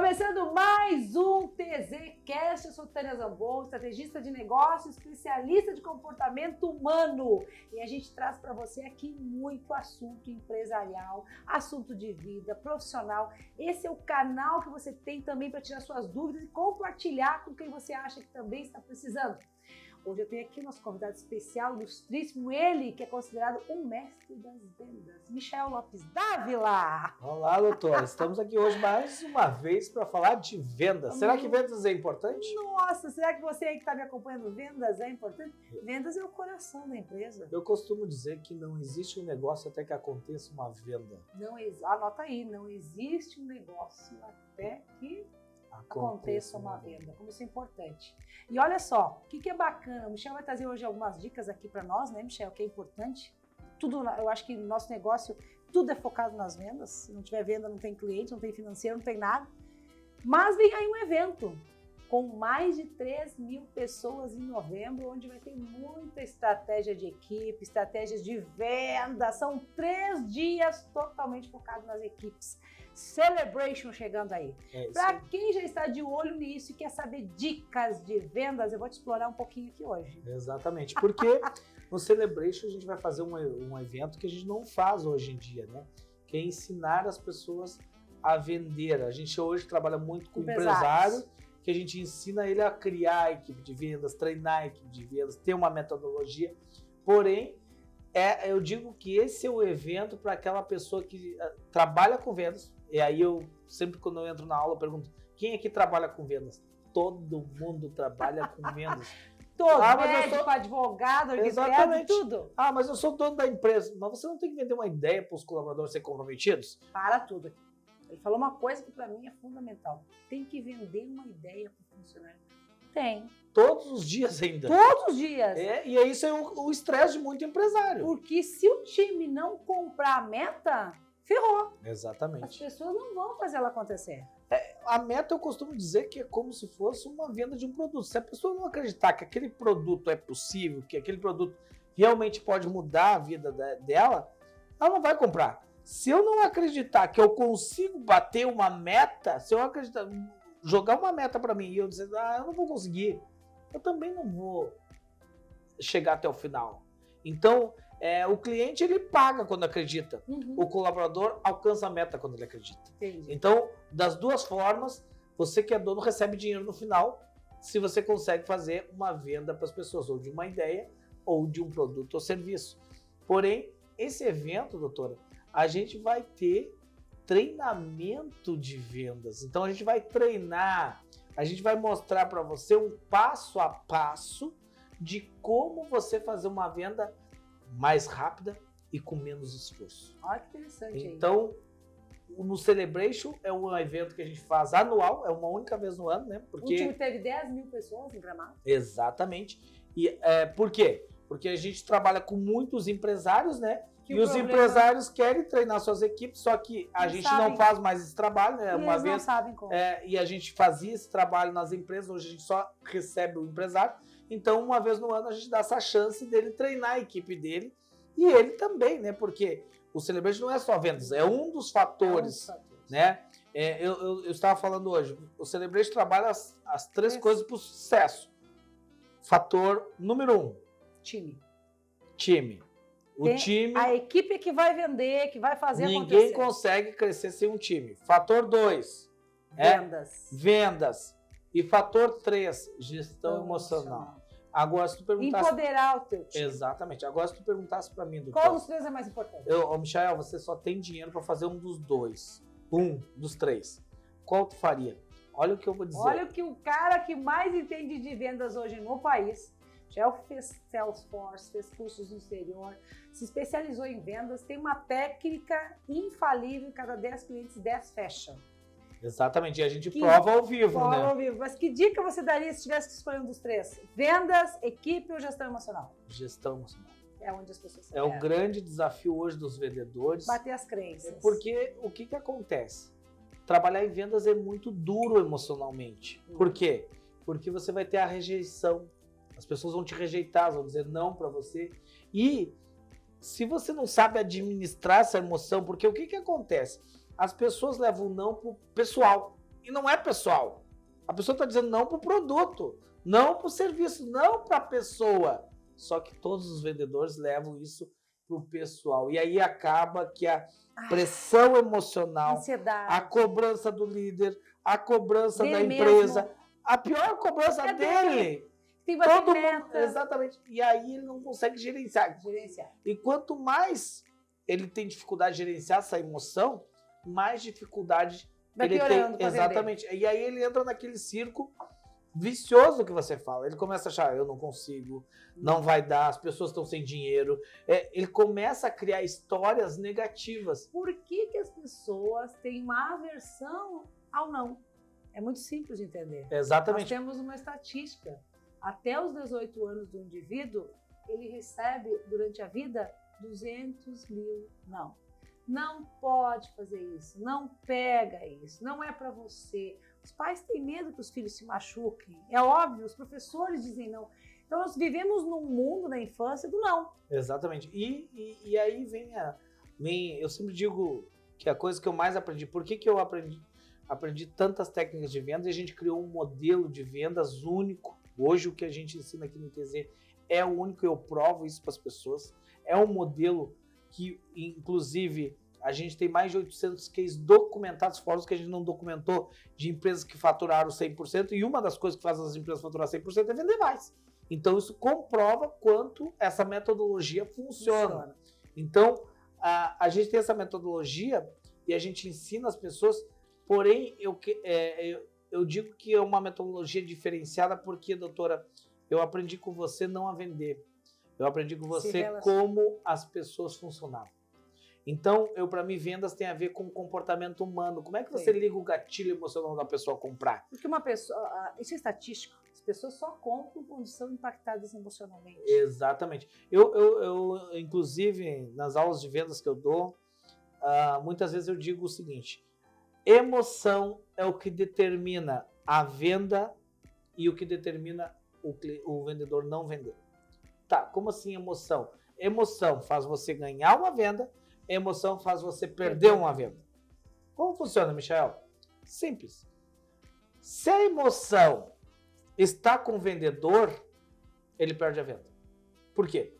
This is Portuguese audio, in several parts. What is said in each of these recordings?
Começando mais um TZCast, eu sou Tânia Zambon, estrategista de negócios, especialista de comportamento humano. E a gente traz para você aqui muito assunto empresarial, assunto de vida, profissional. Esse é o canal que você tem também para tirar suas dúvidas e compartilhar com quem você acha que também está precisando. Hoje eu tenho aqui o nosso convidado especial, ilustríssimo, ele que é considerado um mestre das vendas, Michel Lopes Dávila. Olá, doutora. Estamos aqui hoje mais uma vez para falar de vendas. Será que vendas é importante? Nossa, será que você aí que está me acompanhando, vendas é importante? Vendas é o coração da empresa. Eu costumo dizer que não existe um negócio até que aconteça uma venda. Anota aí, não existe um negócio até que aconteça uma venda, como isso é importante. E olha só, o que é bacana, o Michel vai trazer hoje algumas dicas aqui para nós, né, Michel, que é importante. Tudo, eu acho que no nosso negócio, tudo é focado nas vendas. Se não tiver venda, não tem cliente, não tem financeiro, não tem nada. Mas vem aí um evento com mais de 3 mil pessoas em novembro, onde vai ter muita estratégia de equipe, estratégias de venda. São 3 dias totalmente focados nas equipes. Celebration chegando aí. Para quem já está de olho nisso e quer saber dicas de vendas, eu vou te explorar um pouquinho aqui hoje. Exatamente, porque no Celebration a gente vai fazer um evento que a gente não faz hoje em dia, né? Que é ensinar as pessoas a vender. A gente hoje trabalha muito com empresário, que a gente ensina ele a criar a equipe de vendas, treinar a equipe de vendas, ter uma metodologia. Porém, eu digo que esse é o evento para aquela pessoa que trabalha com vendas. E aí eu, sempre quando eu entro na aula, eu pergunto, quem aqui trabalha com vendas? Todo mundo trabalha com vendas. Todo, médico, advogado, arquiteto, tudo. Mas eu sou dono da empresa. Mas você não tem que vender uma ideia para os colaboradores serem comprometidos? Para tudo aqui. Ele falou uma coisa que para mim é fundamental. Tem que vender uma ideia para o funcionário. Tem. Todos os dias ainda. Todos os dias. E isso é o estresse de muito empresário. Porque se o time não comprar a meta, ferrou. Exatamente. As pessoas não vão fazer ela acontecer. A meta eu costumo dizer que é como se fosse uma venda de um produto. Se a pessoa não acreditar que aquele produto é possível, que aquele produto realmente pode mudar a vida dela, ela não vai comprar. Se eu não acreditar que eu consigo bater uma meta, se eu acreditar, jogar uma meta para mim e eu dizer, eu não vou conseguir, eu também não vou chegar até o final. Então, o cliente ele paga quando acredita. O colaborador alcança a meta quando ele acredita. Entendi. Então, das duas formas, você que é dono recebe dinheiro no final, se você consegue fazer uma venda para as pessoas, ou de uma ideia, ou de um produto ou serviço. Porém, esse evento, doutora, a gente vai ter treinamento de vendas. Então, a gente vai treinar, a gente vai mostrar para você um passo a passo de como você fazer uma venda mais rápida e com menos esforço. Olha que interessante. Então, no Celebration é um evento que a gente faz anual, é uma única vez no ano, né? Porque o último teve 10 mil pessoas em Gramado. Exatamente. E por quê? Porque a gente trabalha com muitos empresários, né? E os empresários querem treinar suas equipes, só que a gente não faz mais esse trabalho, né? Uma vez não sabem como. E a gente fazia esse trabalho nas empresas, hoje a gente só recebe o empresário. Então, uma vez no ano, a gente dá essa chance dele treinar a equipe dele e ele também, né? Porque o Celebration não é só vendas, é um dos fatores, né? Eu estava falando hoje, o Celebration trabalha as 3 coisas para o sucesso. Fator número 1. Time. O time... A equipe que vai vender, que vai fazer acontecer. Ninguém consegue crescer sem um time. Fator 2. Vendas. E fator 3, gestão emocional. Agora, se tu perguntasse... Empoderar o teu time. Exatamente. Agora, se tu perguntasse para mim, doutor... Qual dos 3 é mais importante? Michel, você só tem dinheiro para fazer um dos 2. Um dos 3. Qual tu faria? Olha o que eu vou dizer. Olha o que o cara que mais entende de vendas hoje no país, já fez Salesforce, fez cursos no exterior, se especializou em vendas, tem uma técnica infalível, cada 10 clientes, 10 fecham. Exatamente, e a gente prova ao vivo, né? Prova ao vivo. Mas que dica você daria se tivesse que escolher um dos 3? Vendas, equipe ou gestão emocional? Gestão emocional. É onde as pessoas É o grande desafio hoje dos vendedores. Bater as crenças. Porque o que acontece? Trabalhar em vendas é muito duro emocionalmente. Por quê? Porque você vai ter a rejeição. As pessoas vão te rejeitar, vão dizer não para você. E se você não sabe administrar essa emoção, porque o que acontece? As pessoas levam o não pro pessoal. e não é pessoal. A pessoa está dizendo não para o produto, não para o serviço, não para a pessoa. Só que todos os vendedores levam isso para o pessoal. E aí acaba que a pressão emocional, ansiedade, a cobrança do líder, a cobrança da empresa, a pior cobrança dele. Tem todo mundo, exatamente. E aí ele não consegue gerenciar. E quanto mais ele tem dificuldade de gerenciar essa emoção, mais dificuldade ele tem. Exatamente. E aí ele entra naquele círculo vicioso que você fala. Ele começa a achar, eu não consigo, não vai dar, as pessoas estão sem dinheiro. Ele começa a criar histórias negativas. Por que as pessoas têm uma aversão ao não? É muito simples de entender. Exatamente. Nós temos uma estatística. Até os 18 anos do indivíduo, ele recebe, durante a vida, 200 mil não. Não pode fazer isso, não pega isso, não é para você. Os pais têm medo que os filhos se machuquem. É óbvio, os professores dizem não. Então, nós vivemos num mundo na infância do não. Exatamente. E aí vem, eu sempre digo que a coisa que eu mais aprendi, por que eu aprendi tantas técnicas de vendas e a gente criou um modelo de vendas único. Hoje o que a gente ensina aqui no ITZ é o único, eu provo isso para as pessoas. É um modelo que, inclusive, a gente tem mais de 800 cases documentados, fora os que a gente não documentou, de empresas que faturaram 100%, e uma das coisas que faz as empresas faturar 100% é vender mais. Então, isso comprova quanto essa metodologia funciona. Então, a gente tem essa metodologia e a gente ensina as pessoas, porém, eu digo que é uma metodologia diferenciada porque, doutora, eu aprendi com você não a vender. Eu aprendi com você como as pessoas funcionavam. Então, para mim, vendas tem a ver com o comportamento humano. Como é que você liga o gatilho emocional da pessoa a comprar? Porque uma pessoa, isso é estatístico, as pessoas só compram quando são impactadas emocionalmente. Exatamente. Eu inclusive, nas aulas de vendas que eu dou, muitas vezes eu digo o seguinte: emoção é o que determina a venda e o que determina o vendedor não vender. Tá, como assim emoção? Emoção faz você ganhar uma venda, emoção faz você perder uma venda. Como funciona, Michael? Simples. Se a emoção está com o vendedor, ele perde a venda. Por quê?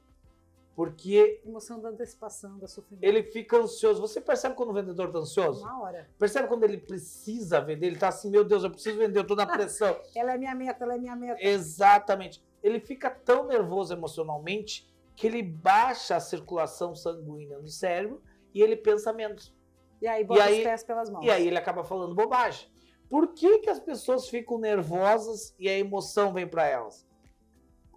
Porque emoção da antecipação, da sofrimento. Ele fica ansioso. Você percebe quando o vendedor está ansioso? Uma hora. Percebe quando ele precisa vender? Ele está assim, meu Deus, eu preciso vender, eu estou na pressão. Ela é minha meta, ela é minha meta. Exatamente. Ele fica tão nervoso emocionalmente que ele baixa a circulação sanguínea no cérebro e ele pensa menos. E aí bota os pés pelas mãos. E aí ele acaba falando bobagem. Por que as pessoas ficam nervosas e a emoção vem para elas?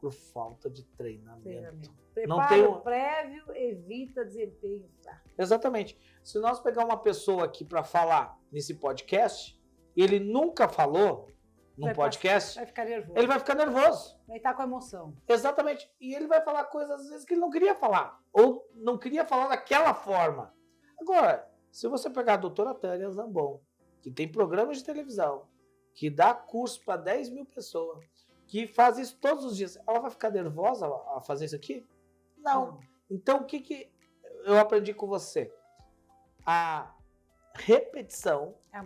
Por falta de treinamento. Preparo prévio evita desempenho fraco. Exatamente. Se nós pegar uma pessoa aqui para falar nesse podcast, e ele nunca falou num podcast, vai ficar nervoso. Ele vai ficar nervoso. Vai estar com emoção. Exatamente. E ele vai falar coisas às vezes que ele não queria falar, ou não queria falar daquela forma. Agora, se você pegar a doutora Tânia Zambon, que tem programas de televisão, que dá curso para 10 mil pessoas, que faz isso todos os dias, ela vai ficar nervosa a fazer isso aqui? Não. Então, o que eu aprendi com você? A repetição é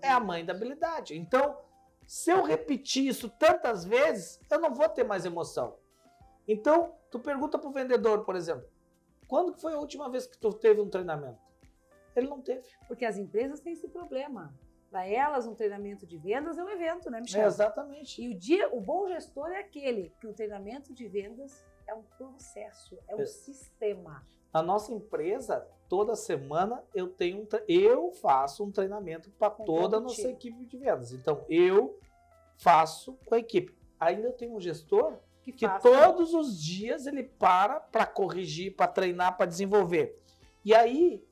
a mãe da habilidade. Então, se eu repetir isso tantas vezes, eu não vou ter mais emoção. Então, tu pergunta pro vendedor, por exemplo, quando foi a última vez que tu teve um treinamento? Ele não teve. Porque as empresas têm esse problema. Para elas, um treinamento de vendas é um evento, né, Michel? Exatamente. E o bom gestor é aquele que o treinamento de vendas é um processo, é um sistema. Na nossa empresa, toda semana eu faço um treinamento para toda a nossa equipe de vendas. Então, eu faço com a equipe. Ainda eu tenho um gestor que todos os dias ele para corrigir, para treinar, para desenvolver. E aí,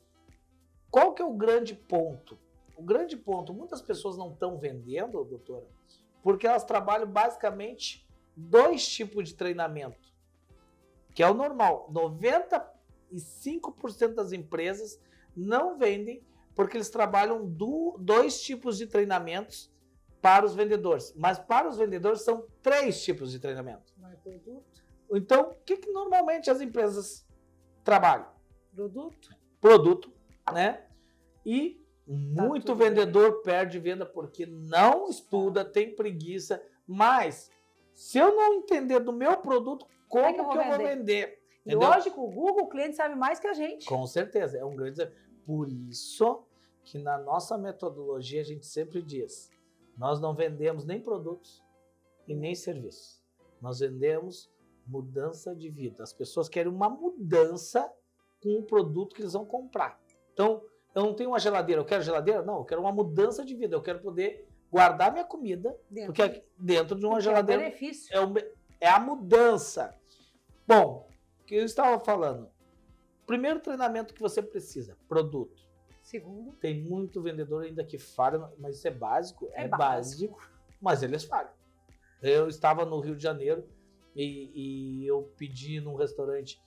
qual que é o grande ponto? O grande ponto, muitas pessoas não estão vendendo, doutora, porque elas trabalham basicamente 2 tipos de treinamento, que é o normal. 95% das empresas não vendem porque eles trabalham 2 tipos de treinamentos para os vendedores. Mas para os vendedores são 3 tipos de treinamento. Mas produto? Então, o que normalmente as empresas trabalham? Produto. Produto, né? E Muito vendedor perde venda porque não estuda, tem preguiça, mas se eu não entender do meu produto, como que eu vou vender? E hoje, com o Google, o cliente sabe mais que a gente. Com certeza, é um grande desafio. Por isso que na nossa metodologia a gente sempre diz, nós não vendemos nem produtos e nem serviços. Nós vendemos mudança de vida. As pessoas querem uma mudança com o produto que eles vão comprar. Então, eu não tenho uma geladeira, eu quero geladeira? Não, eu quero uma mudança de vida. Eu quero poder guardar minha comida, porque dentro de uma geladeira é um benefício. É a mudança. Bom, o que eu estava falando? Primeiro treinamento que você precisa, produto. Segundo. Tem muito vendedor ainda que falha, mas isso é básico, é básico, mas eles falham. Eu estava no Rio de Janeiro e eu pedi num restaurante,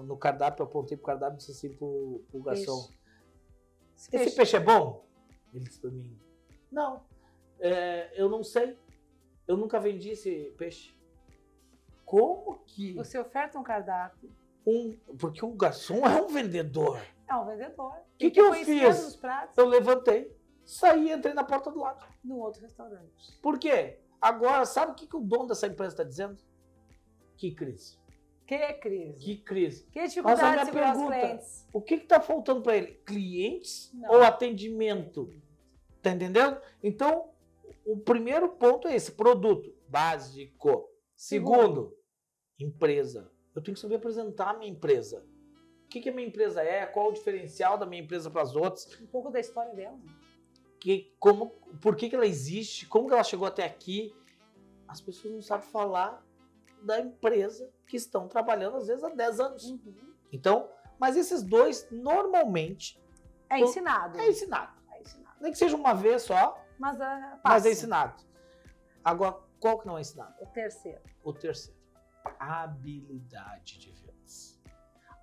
no cardápio, eu apontei pro cardápio e disse assim pro garçom, esse peixe é bom? Ele disse para mim, não, eu não sei, eu nunca vendi esse peixe. Como que... Você oferta um cardápio. Porque o garçom é um vendedor. É um vendedor. O que eu fiz? Eu levantei, saí e entrei na porta do lado. No outro restaurante. Por quê? Agora, sabe o que o dono dessa empresa está dizendo? Que crise. Que crise? Que crise. Que dificuldade de segurar os clientes. O que está faltando para ele? Clientes ou atendimento? Tá entendendo? Então, o primeiro ponto é esse, produto básico. Segundo, empresa. Eu tenho que saber apresentar a minha empresa. O que a minha empresa é? Qual o diferencial da minha empresa para as outras? Um pouco da história dela. Por que ela existe? Como que ela chegou até aqui? As pessoas não sabem falar da empresa que estão trabalhando, às vezes, há 10 anos. Uhum. Então, mas esses dois, normalmente... É ensinado. É ensinado. Nem que seja uma vez só, mas é ensinado. Agora, qual que não é ensinado? O terceiro. O terceiro. Habilidade de vendas.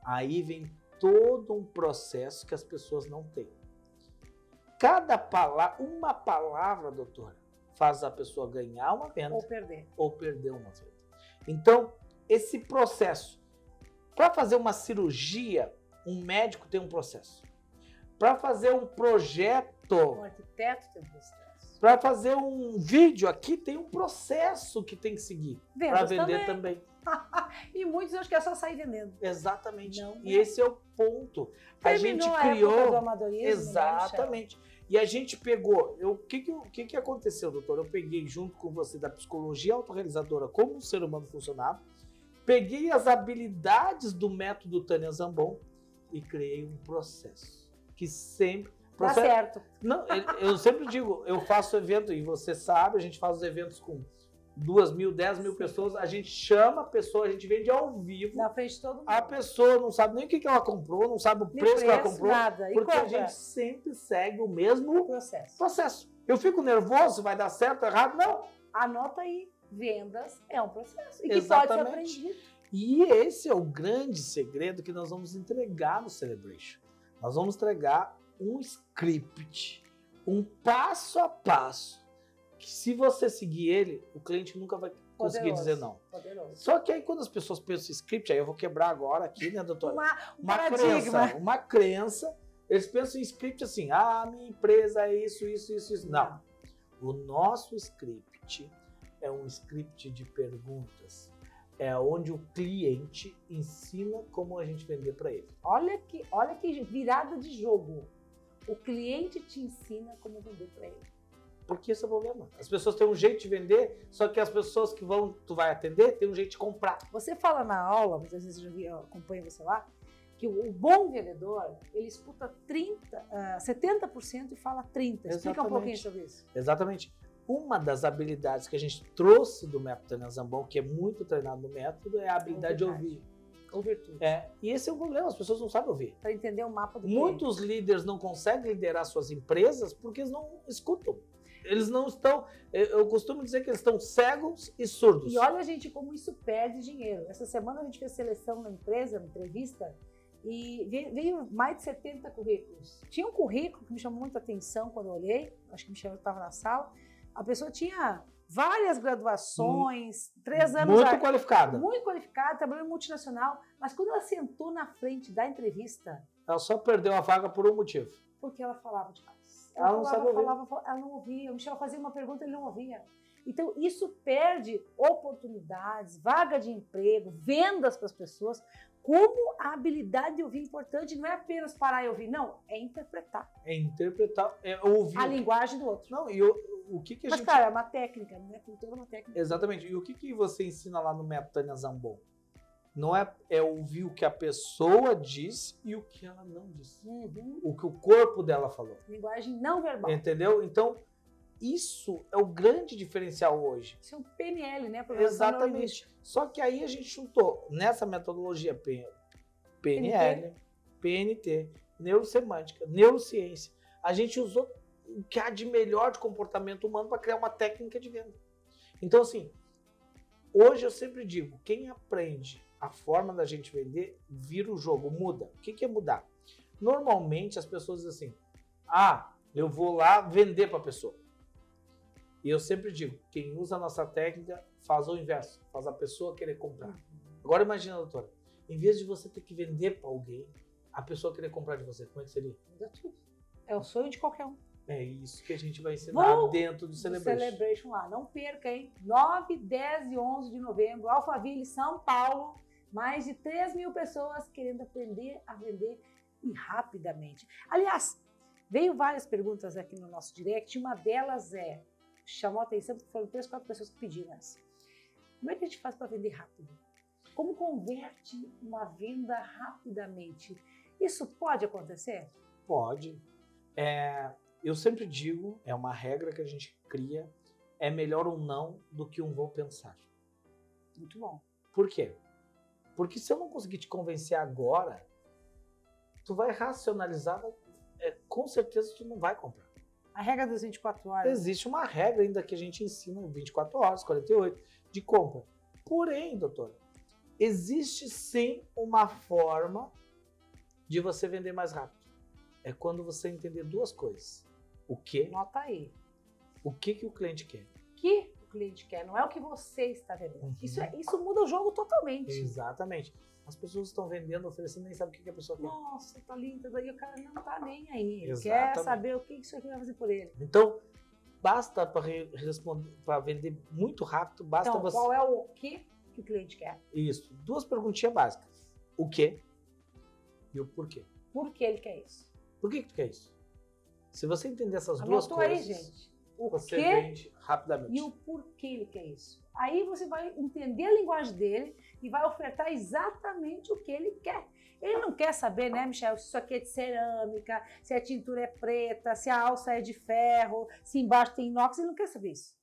Aí vem todo um processo que as pessoas não têm. Uma palavra, doutora, faz a pessoa ganhar uma venda ou perder uma venda. Então, esse processo, para fazer uma cirurgia, um médico tem um processo. Para fazer um projeto, um arquiteto tem um processo. Para fazer um vídeo aqui, tem um processo que tem que seguir. Para vender também. E muitos acho que é só sair vendendo. Exatamente. Não, e esse é o ponto. A gente criou. Do amadorismo, exatamente. E a gente pegou. O que aconteceu, doutor? Eu peguei junto com você da psicologia autorrealizadora, como o ser humano funcionava, peguei as habilidades do método Tânia Zambon e criei um processo que sempre. Dá certo. Não, eu sempre digo, eu faço evento, e você sabe, a gente faz os eventos com 2.000, 10.000 pessoas, a gente chama a pessoa, a gente vende ao vivo. Na frente de todo mundo. A pessoa não sabe nem o que ela comprou, não sabe o preço que ela comprou. Nada. Porque a gente sempre segue o mesmo processo. Eu fico nervoso, vai dar certo, errado? Não. Anota aí, vendas é um processo. E que pode ser aprendido. E esse é o grande segredo que nós vamos entregar no Celebration. Nós vamos entregar um script, um passo a passo, que se você seguir ele, o cliente nunca vai conseguir dizer não. Poderoso. Só que aí quando as pessoas pensam em script, aí eu vou quebrar agora aqui, né, doutora? Uma crença, eles pensam em script assim, minha empresa é isso. Não. O nosso script é um script de perguntas. É onde o cliente ensina como a gente vender para ele. Olha que virada de jogo. O cliente te ensina como vender para ele. Porque esse é o problema. As pessoas têm um jeito de vender, só que as pessoas que tu vai atender têm um jeito de comprar. Você fala na aula, muitas vezes eu acompanho você lá, que o bom vendedor, ele escuta 70% e fala 30%. Explica um pouquinho sobre isso. Exatamente. Uma das habilidades que a gente trouxe do método Tânia Zambon, que é muito treinado no método, é a habilidade de ouvir. Ouvir tudo. E esse é o problema, as pessoas não sabem ouvir. Para entender o mapa do Muitos líderes não conseguem liderar suas empresas porque eles não escutam. Eles não estão... Eu costumo dizer que eles estão cegos e surdos. E olha, gente, como isso perde dinheiro. Essa semana a gente fez seleção na empresa, na entrevista, e veio mais de 70 currículos. Tinha um currículo que me chamou muita atenção quando eu olhei, acho que o Michel estava na sala. A pessoa tinha várias graduações, 3 anos... Muito qualificada. Muito qualificada, trabalhou em multinacional. Mas quando ela sentou na frente da entrevista... Ela só perdeu a vaga por um motivo. Porque ela falava demais. Ela não sabe ouvir. Ela não ouvia. O Michel fazia uma pergunta, ele não ouvia. Então, isso perde oportunidades, vaga de emprego, vendas para as pessoas. Como a habilidade de ouvir é importante, não é apenas parar e ouvir, não, é interpretar. É interpretar, é ouvir. A linguagem do outro. Não, e o que a Mas, gente... cara, é uma técnica, né? Tem toda uma técnica. Exatamente. E o que você ensina lá no método Tânia Zambon? Não é ouvir o que a pessoa disse e o que ela não disse. Uhum. O que o corpo dela falou. Linguagem não verbal. Entendeu? Então, isso é o grande diferencial hoje. Isso é um PNL, né? Exatamente. Só que aí a gente juntou nessa metodologia PNL, PNT, neurosemântica, neurociência. A gente usou o que há de melhor de comportamento humano para criar uma técnica de venda. Então, assim, hoje eu sempre digo, quem aprende a forma da gente vender, vira o jogo, muda. O que é mudar? Normalmente as pessoas dizem assim, eu vou lá vender para a pessoa. E eu sempre digo, quem usa a nossa técnica faz o inverso, faz a pessoa querer comprar. Agora imagina, doutora, em vez de você ter que vender para alguém, a pessoa querer comprar de você, como é que seria? Muda tudo. É o sonho de qualquer um. É isso que a gente vai ensinar dentro do Celebration. Celebration lá, não perca, hein? 9, 10 e 11 de novembro, Alphaville, São Paulo, mais de 3 mil pessoas querendo aprender a vender e rapidamente. Aliás, veio várias perguntas aqui no nosso direct, uma delas chamou a atenção porque foram 3, 4 pessoas que pediram essa. Como é que a gente faz para vender rápido? Como converte uma venda rapidamente? Isso pode acontecer? Pode. Eu sempre digo, é uma regra que a gente cria, é melhor um não do que um vou pensar. Muito bom. Por quê? Porque se eu não conseguir te convencer agora, tu vai racionalizar, com certeza tu não vai comprar. A regra das 24 horas. Existe uma regra ainda que a gente ensina 24 horas, 48, de compra. Porém, doutora, existe sim uma forma de você vender mais rápido. É quando você entender duas coisas. O que? Nota aí. O que o cliente quer? O que o cliente quer, não é o que você está vendendo. Uhum. Isso muda o jogo totalmente. Exatamente. As pessoas estão vendendo, oferecendo, nem sabem o que a pessoa quer. Nossa, tá lindo, daí o cara não tá nem aí. Ele Exatamente. quer saber o que isso aqui vai fazer por ele. Então, basta para vender muito rápido, basta Então, você... qual é o que o cliente quer? Isso. 2 perguntinhas básicas. O que e o porquê. Por que ele quer isso? Por que tu quer isso? Se você entender essas Anotou duas coisas, aí, gente. O você que vende rapidamente. e o porquê ele quer isso. Aí você vai entender a linguagem dele e vai ofertar exatamente o que ele quer. Ele não quer saber, né, Michel, se isso aqui é de cerâmica, se a tintura é preta, se a alça é de ferro, se embaixo tem inox, ele não quer saber isso.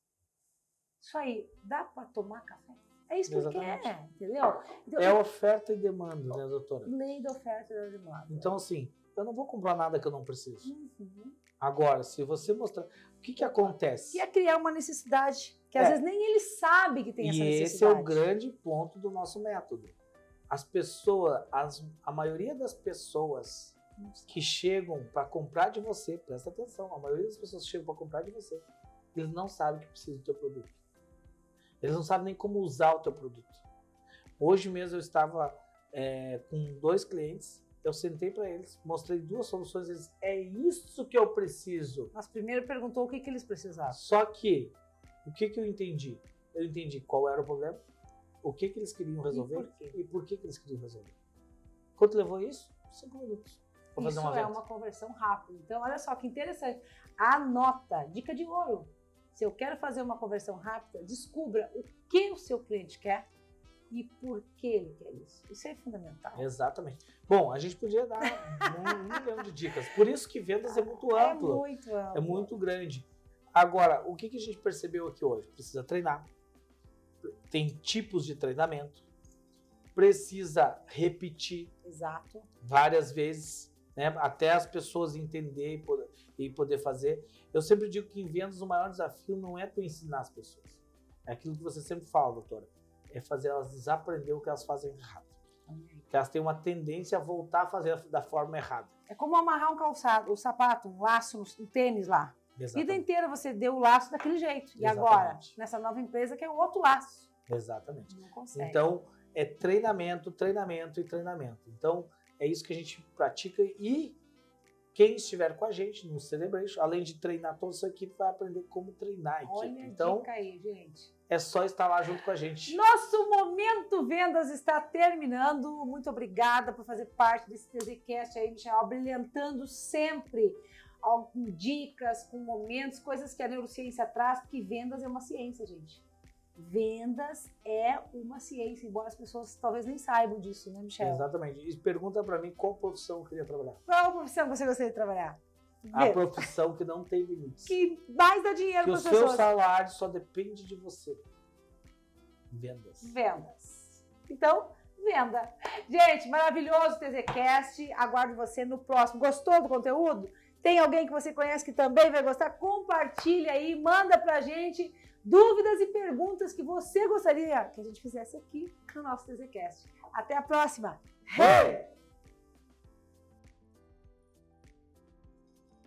Isso aí, dá para tomar café? É isso que ele quer, entendeu? Então, é oferta e demanda, né, doutora? Lei da oferta e da demanda. Então, assim, eu não vou comprar nada que eu não preciso. Uhum. Agora, se você mostrar... O que acontece? Que é criar uma necessidade, que às vezes nem ele sabe que tem essa necessidade. E esse é o grande ponto do nosso método. As pessoas, a maioria das pessoas que chegam para comprar de você, presta atenção, a maioria das pessoas que chegam para comprar de você, eles não sabem que precisam do teu produto. Eles não sabem nem como usar o teu produto. Hoje mesmo eu estava com 2 clientes, eu sentei para eles, mostrei 2 soluções, eles, é isso que eu preciso. Mas primeiro perguntou o que eles precisavam. Só que, o que eu entendi? Eu entendi qual era o problema, o que eles queriam resolver e por que eles queriam resolver. Quanto levou isso? 5 minutos. Pra fazer uma venda. Isso é uma conversão rápida. Então, olha só que interessante. Anota, dica de ouro. Se eu quero fazer uma conversão rápida, descubra o que o seu cliente quer e por que ele quer isso. Isso é fundamental. Exatamente. Bom, a gente podia dar 1 milhão de dicas. Por isso que vendas é muito amplo. É muito amplo. É muito grande. Agora, o que a gente percebeu aqui hoje? Precisa treinar. Tem tipos de treinamento. Precisa repetir. Exato. Várias vezes, né? Até as pessoas entenderem e poder fazer. Eu sempre digo que em vendas o maior desafio não é tu ensinar as pessoas. É aquilo que você sempre fala, doutora. É fazer elas desaprender o que elas fazem errado. Que elas têm uma tendência a voltar a fazer da forma errada. É como amarrar um calçado, um sapato, um laço, um tênis lá. Exatamente. A vida inteira você deu o laço daquele jeito. E Exatamente. agora, nessa nova empresa, que é o outro laço. Exatamente. Não consegue. Então, é treinamento, treinamento e treinamento. Então, é isso que a gente pratica e quem estiver com a gente no Celebration, além de treinar toda a sua equipe, vai aprender como treinar a equipe. Olha Então, dica aí, gente. É só estar lá junto com a gente. Nosso Momento Vendas está terminando. Muito obrigada por fazer parte desse TZCast aí, Michel, brilhantando sempre com dicas, com momentos, coisas que a neurociência traz, porque vendas é uma ciência, gente. Vendas é uma ciência, embora as pessoas talvez nem saibam disso, né, Michel? Exatamente. E pergunta pra mim qual profissão eu queria trabalhar. Qual profissão você gostaria de trabalhar? A profissão que não tem limites. Que mais dá dinheiro para as pessoas. Que o seu salário só depende de você. Vendas. Vendas. Então, venda. Gente, maravilhoso o TZCast. Aguardo você no próximo. Gostou do conteúdo? Tem alguém que você conhece que também vai gostar? Compartilha aí, manda pra gente dúvidas e perguntas que você gostaria que a gente fizesse aqui no nosso TZCast. Até a próxima. Hey!